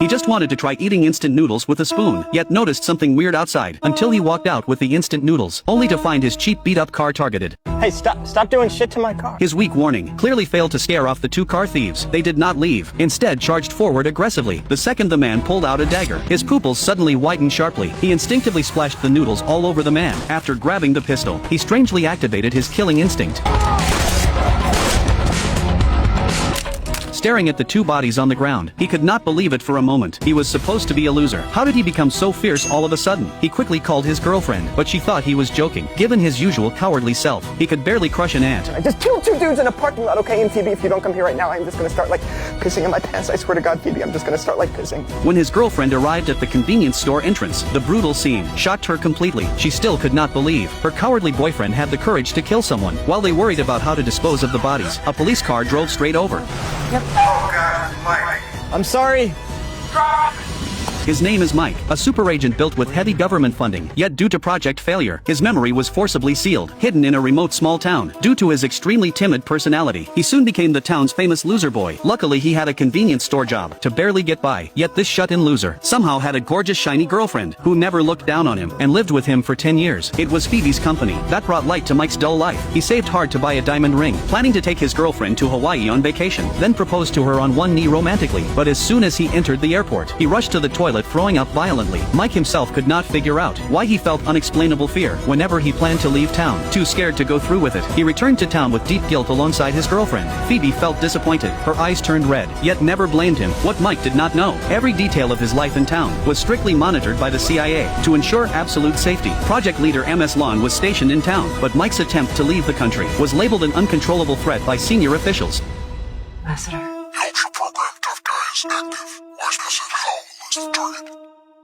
He just wanted to try eating instant noodles with a spoon, yet noticed something weird outside, until he walked out with the instant noodles, only to find his cheap beat-up car targeted. Hey, stop doing shit to my car. His weak warning clearly failed to scare off the two car thieves. They did not leave, instead charged forward aggressively. The second the man pulled out a dagger, his pupils suddenly widened sharply. He instinctively splashed the noodles all over the man. After grabbing the pistol, he strangely activated his killing instinct. Staring at the two bodies on the ground, he could not believe it for a moment. He was supposed to be a loser. How did he become so fierce all of a sudden? He quickly called his girlfriend, but she thought he was joking. Given his usual cowardly self, he could barely crush an ant. I just killed two dudes in a parking lot, okay? And Phoebe, if you don't come here right now, I'm just gonna start pissing in my pants. I swear to God, Phoebe, I'm just gonna start pissing. When his girlfriend arrived at the convenience store entrance, the brutal scene shocked her completely. She still could not believe her cowardly boyfriend had the courage to kill someone. While they worried about how to dispose of the bodies, a police car drove straight over. Yep. Oh, God. Mike. I'm sorry. His name is Mike, a super agent built with heavy government funding, yet due to project failure, his memory was forcibly sealed, hidden in a remote small town. Due to his extremely timid personality, he soon became the town's famous loser boy. Luckily he had a convenience store job to barely get by, yet this shut-in loser somehow had a gorgeous shiny girlfriend who never looked down on him and lived with him for 10 years. It was Phoebe's company that brought light to Mike's dull life. He saved hard to buy a diamond ring, planning to take his girlfriend to Hawaii on vacation, then proposed to her on one knee romantically. But as soon as he entered the airport, he rushed to the toilet throwing up violently. Mike himself could not figure out why he felt unexplainable fear whenever he planned to leave town. Too scared to go through with it, he returned to town with deep guilt alongside his girlfriend. Phoebe felt disappointed, her eyes turned red, yet never blamed him. What Mike did not know, every detail of his life in town was strictly monitored by the CIA to ensure absolute safety. Project leader MS Lon was stationed in town, but Mike's attempt to leave the country was labeled an uncontrollable threat by senior officials. Ambassador. The Ultra program tough guy is active. Wise message Howell is the target.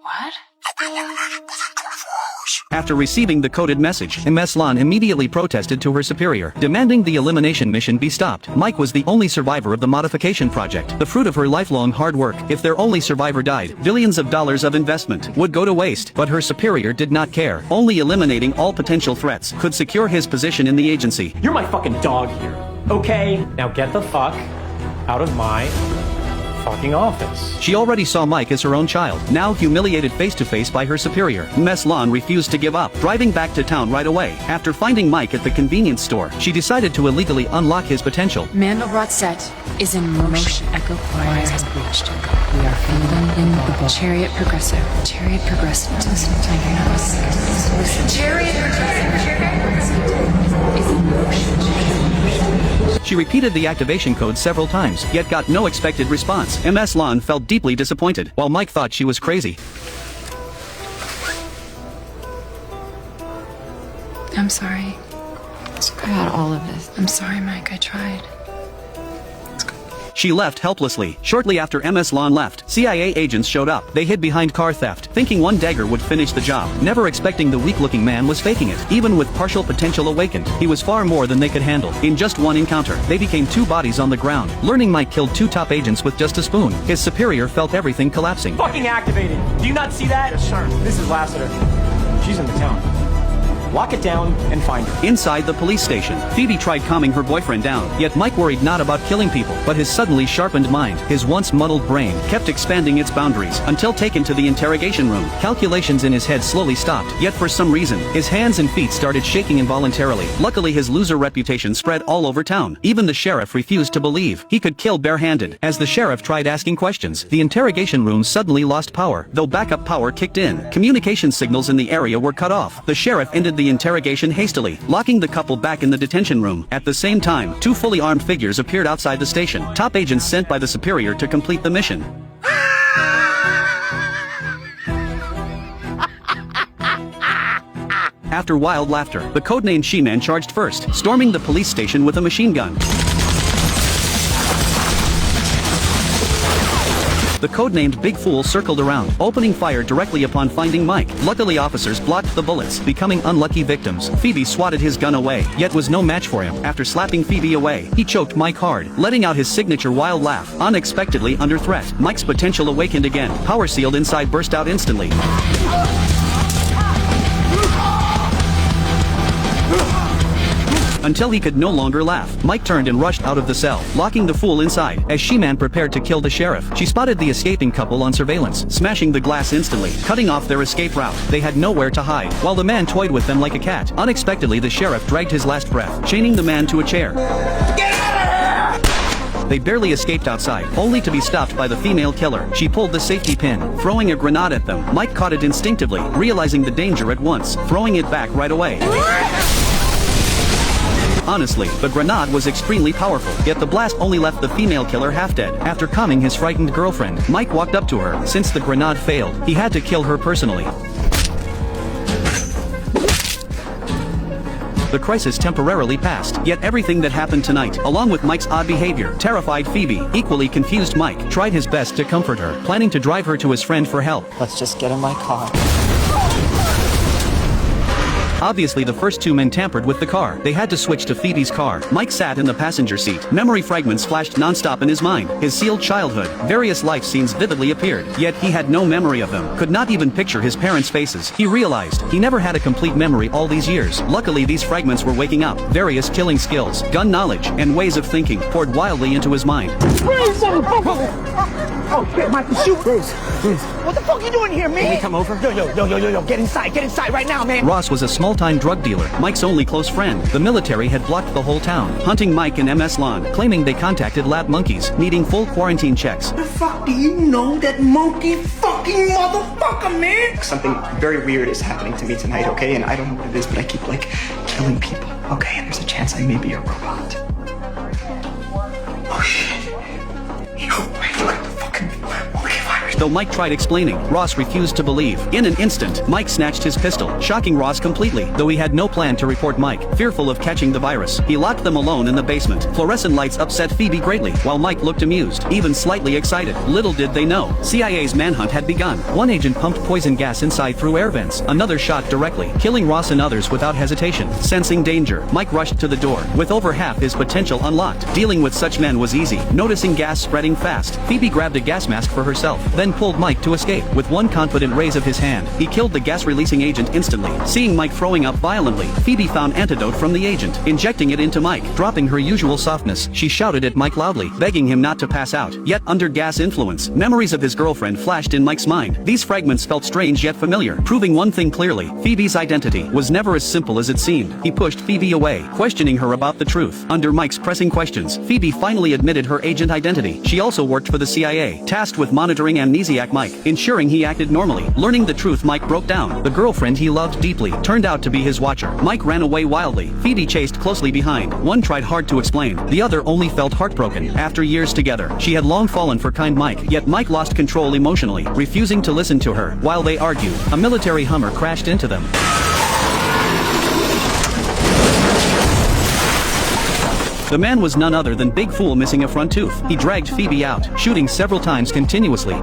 What? He'll be eliminated within 24 hours. After receiving the coded message, MS Lon immediately protested to her superior, demanding the elimination mission be stopped. Mike was the only survivor of the modification project, the fruit of her lifelong hard work. If their only survivor died, billions of dollars of investment would go to waste. But her superior did not care. Only eliminating all potential threats could secure his position in the agency. You're my fucking dog here, okay? Now get the fuck out of my fucking office. She already saw Mike as her own child, now humiliated face-to-face by her superior. MS Lon refused to give up, driving back to town right away. After finding Mike at the convenience store, she decided to illegally unlock his potential. Mandelbrot set is in motion. Echo choir has breached. We are fielding in the chariot progressive. Chariot progressive. Chariot progressive is in motion. She repeated the activation code several times, yet got no expected response. MS Lon felt deeply disappointed, while Mike thought she was crazy. I'm sorry about all of this. I'm sorry, Mike. I tried. She left helplessly. Shortly after MS Lon left, CIA agents showed up. They hid behind car theft, thinking one dagger would finish the job, never expecting the weak-looking man was faking it. Even with partial potential awakened, he was far more than they could handle. In just one encounter, they became two bodies on the ground. Learning Mike killed two top agents with just a spoon, his superior felt everything collapsing. Fucking activated! Do you not see that? Yes, sir. This is Lassiter. She's in the town. Lock it down and find her. Inside the police station, Phoebe tried calming her boyfriend down, yet Mike worried not about killing people, but his suddenly sharpened mind, his once muddled brain, kept expanding its boundaries, until taken to the interrogation room. Calculations in his head slowly stopped, yet for some reason, his hands and feet started shaking involuntarily. Luckily his loser reputation spread all over town. Even the sheriff refused to believe he could kill barehanded. As the sheriff tried asking questions, the interrogation room suddenly lost power, though backup power kicked in. Communication signals in the area were cut off. The sheriff ended the interrogation hastily, locking the couple back in the detention room. At the same time, two fully armed figures appeared outside the station, top agents sent by the superior to complete the mission. After wild laughter, the codenamed She-Man charged first, storming the police station with a machine gun. The codenamed Big Fool circled around, opening fire directly upon finding Mike. Luckily officers blocked the bullets, becoming unlucky victims. Phoebe swatted his gun away, yet was no match for him. After slapping Phoebe away, he choked Mike hard, letting out his signature wild laugh. Unexpectedly under threat, Mike's potential awakened again. Power sealed inside burst out instantly. until he could no longer laugh. Mike turned and rushed out of the cell, locking the fool inside. As She-Man prepared to kill the sheriff, she spotted the escaping couple on surveillance, smashing the glass instantly, cutting off their escape route. They had nowhere to hide, while the man toyed with them like a cat. Unexpectedly, the sheriff dragged his last breath, chaining the man to a chair. They barely escaped outside, only to be stopped by the female killer. She pulled the safety pin, throwing a grenade at them. Mike caught it instinctively, realizing the danger at once, throwing it back right away. Honestly, the grenade was extremely powerful, yet the blast only left the female killer half dead. After calming his frightened girlfriend, Mike walked up to her. Since the grenade failed, he had to kill her personally. The crisis temporarily passed, yet everything that happened tonight, along with Mike's odd behavior, terrified Phoebe. Equally confused Mike tried his best to comfort her, planning to drive her to his friend for help. Let's just get in my car. Obviously the first two men tampered with the car. They had to switch to Phoebe's car. Mike sat in the passenger seat. Memory fragments flashed non-stop in his mind. His sealed childhood, various life scenes vividly appeared, yet he had no memory of them. Could not even picture his parents' faces. He realized he never had a complete memory all these years. Luckily these fragments were waking up. Various killing skills, gun knowledge, and ways of thinking poured wildly into his mind. Oh shit, Michael, shoot! Bruce. What the fuck you doing here, man? Can we come over? Yo, get inside right now, man! Ross was a small-time drug dealer, Mike's only close friend. The military had blocked the whole town, hunting Mike and MS Lon, claiming they contacted lab monkeys, needing full quarantine checks. The fuck do you know, that monkey fucking motherfucker, man? Something very weird is happening to me tonight, okay? And I don't know what it is, but I keep, like, killing people, okay? And there's a chance I may be a robot. Oh shit. Yo, wait, look at the fucking monkey virus. Though Mike tried explaining, Ross refused to believe. In an instant, Mike snatched his pistol, shocking Ross completely. Though he had no plan to report Mike, fearful of catching the virus, he locked them alone in the basement. Fluorescent lights upset Phoebe greatly, while Mike looked amused, even slightly excited. Little did they know, CIA's manhunt had begun. One agent pumped poison gas inside through air vents. Another shot directly, killing Ross and others without hesitation. Sensing danger, Mike rushed to the door, with over half his potential unlocked. Dealing with such men was easy. Noticing gas spreading fast, Phoebe grabbed a gas mask for herself, then pulled Mike to escape. With one confident raise of his hand, he killed the gas-releasing agent instantly. Seeing Mike throwing up violently, Phoebe found antidote from the agent, injecting it into Mike. Dropping her usual softness, she shouted at Mike loudly, begging him not to pass out. Yet under gas influence, memories of his girlfriend flashed in Mike's mind. These fragments felt strange yet familiar, proving one thing clearly: Phoebe's identity was never as simple as it seemed. He pushed Phoebe away, questioning her about the truth. Under Mike's pressing questions, Phoebe finally admitted her agent identity. She also worked for the CIA, tasked with monitoring amnesiac Mike, ensuring he acted normally. Learning the truth, Mike broke down. The girlfriend he loved deeply turned out to be his watcher. Mike ran away wildly. Phoebe chased closely behind. One tried hard to explain. The other only felt heartbroken. After years together, she had long fallen for kind Mike, yet Mike lost control emotionally, refusing to listen to her. While they argued, a military Hummer crashed into them. The man was none other than Big Fool missing a front tooth. He dragged Phoebe out, shooting several times continuously.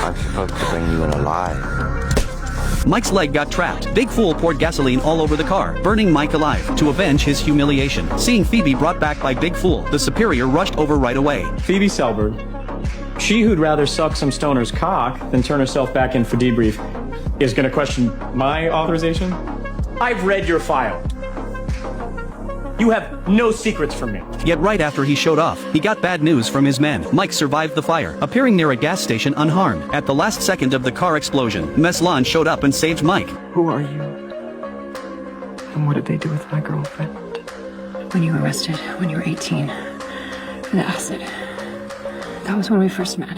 I'm supposed to bring you in alive. Mike's leg got trapped. Big Fool poured gasoline all over the car, burning Mike alive, to avenge his humiliation. Seeing Phoebe brought back by Big Fool, the superior rushed over right away. Phoebe Selberg, she who'd rather suck some stoner's cock than turn herself back in for debrief, is gonna question my authorization? I've read your file. You have no secrets from me. Yet right after he showed off, he got bad news from his men. Mike survived the fire, appearing near a gas station unharmed. At the last second of the car explosion, MS Lon showed up and saved Mike. Who are you? And what did they do with my girlfriend? When you were arrested, when you were 18, for the acid. That was when we first met.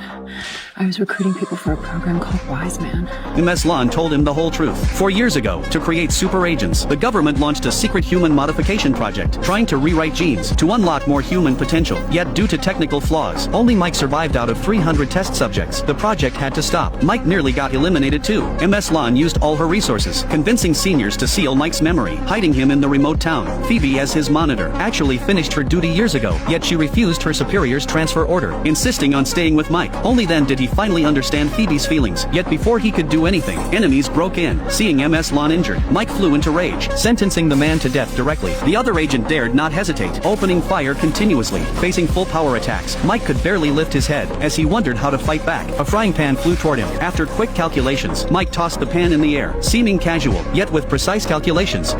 I was recruiting people for a program called Wise Man. MS Lon told him the whole truth. 4 years ago, to create super agents, the government launched a secret human modification project, trying to rewrite genes to unlock more human potential. Yet due to technical flaws, only Mike survived out of 300 test subjects. The project had to stop. Mike nearly got eliminated too. MS Lon used all her resources, convincing seniors to seal Mike's memory, hiding him in the remote town. Phoebe, as his monitor, actually finished her duty years ago, yet she refused her superior's transfer order, insisting on staying with Mike. Only then did he he finally understand Phoebe's feelings. Yet before he could do anything, enemies broke in. Seeing MS Lon injured, Mike flew into rage, sentencing the man to death directly. The other agent dared not hesitate, opening fire continuously. Facing full power attacks, Mike could barely lift his head as he wondered how to fight back. A frying pan flew toward him. After quick calculations, Mike tossed the pan in the air, seeming casual, yet with precise calculations.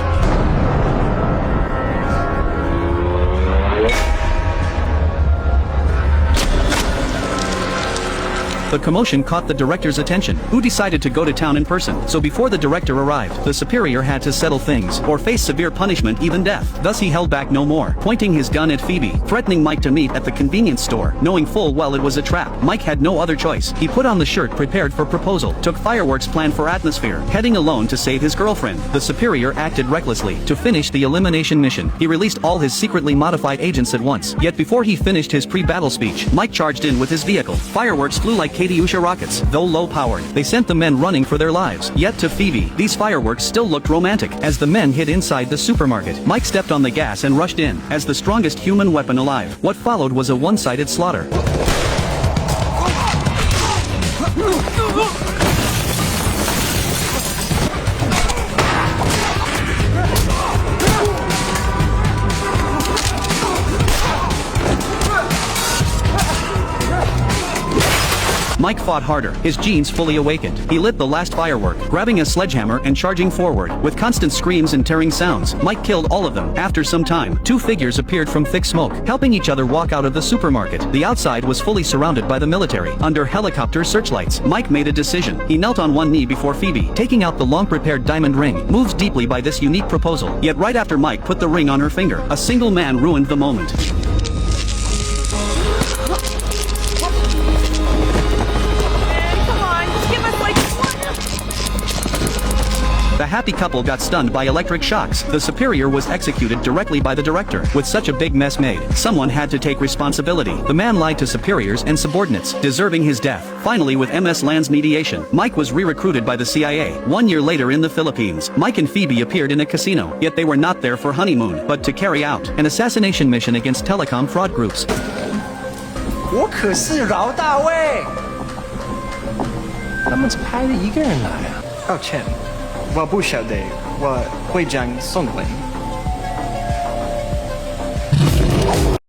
The commotion caught the director's attention, who decided to go to town in person. So before the director arrived, the superior had to settle things, or face severe punishment, even death. Thus he held back no more, pointing his gun at Phoebe, threatening Mike to meet at the convenience store, knowing full well it was a trap. Mike had no other choice. He put on the shirt prepared for proposal, took fireworks planned for atmosphere, heading alone to save his girlfriend. The superior acted recklessly. To finish the elimination mission, he released all his secretly modified agents at once. Yet before he finished his pre-battle speech, Mike charged in with his vehicle. Fireworks flew like Katyusha rockets, though low-powered. They sent the men running for their lives. Yet to Phoebe, these fireworks still looked romantic. As the men hid inside the supermarket, Mike stepped on the gas and rushed in, as the strongest human weapon alive. What followed was a one-sided slaughter. Mike fought harder, his genes fully awakened. He lit the last firework, grabbing a sledgehammer and charging forward. With constant screams and tearing sounds, Mike killed all of them. After some time, two figures appeared from thick smoke, helping each other walk out of the supermarket. The outside was fully surrounded by the military. Under helicopter searchlights, Mike made a decision. He knelt on one knee before Phoebe, taking out the long-prepared diamond ring, moved deeply by this unique proposal. Yet right after Mike put the ring on her finger, a single man ruined the moment. The happy couple got stunned by electric shocks. The superior was executed directly by the director. With such a big mess made, someone had to take responsibility. The man lied to superiors and subordinates, deserving his death. Finally, with MS Land's mediation, Mike was re-recruited by the CIA. 1 year later in the Philippines, Mike and Phoebe appeared in a casino. Yet they were not there for honeymoon, but to carry out an assassination mission against telecom fraud groups. 我可是饶大卫。他们只派了一个人来啊。抱歉，我不晓得，我会讲送给你。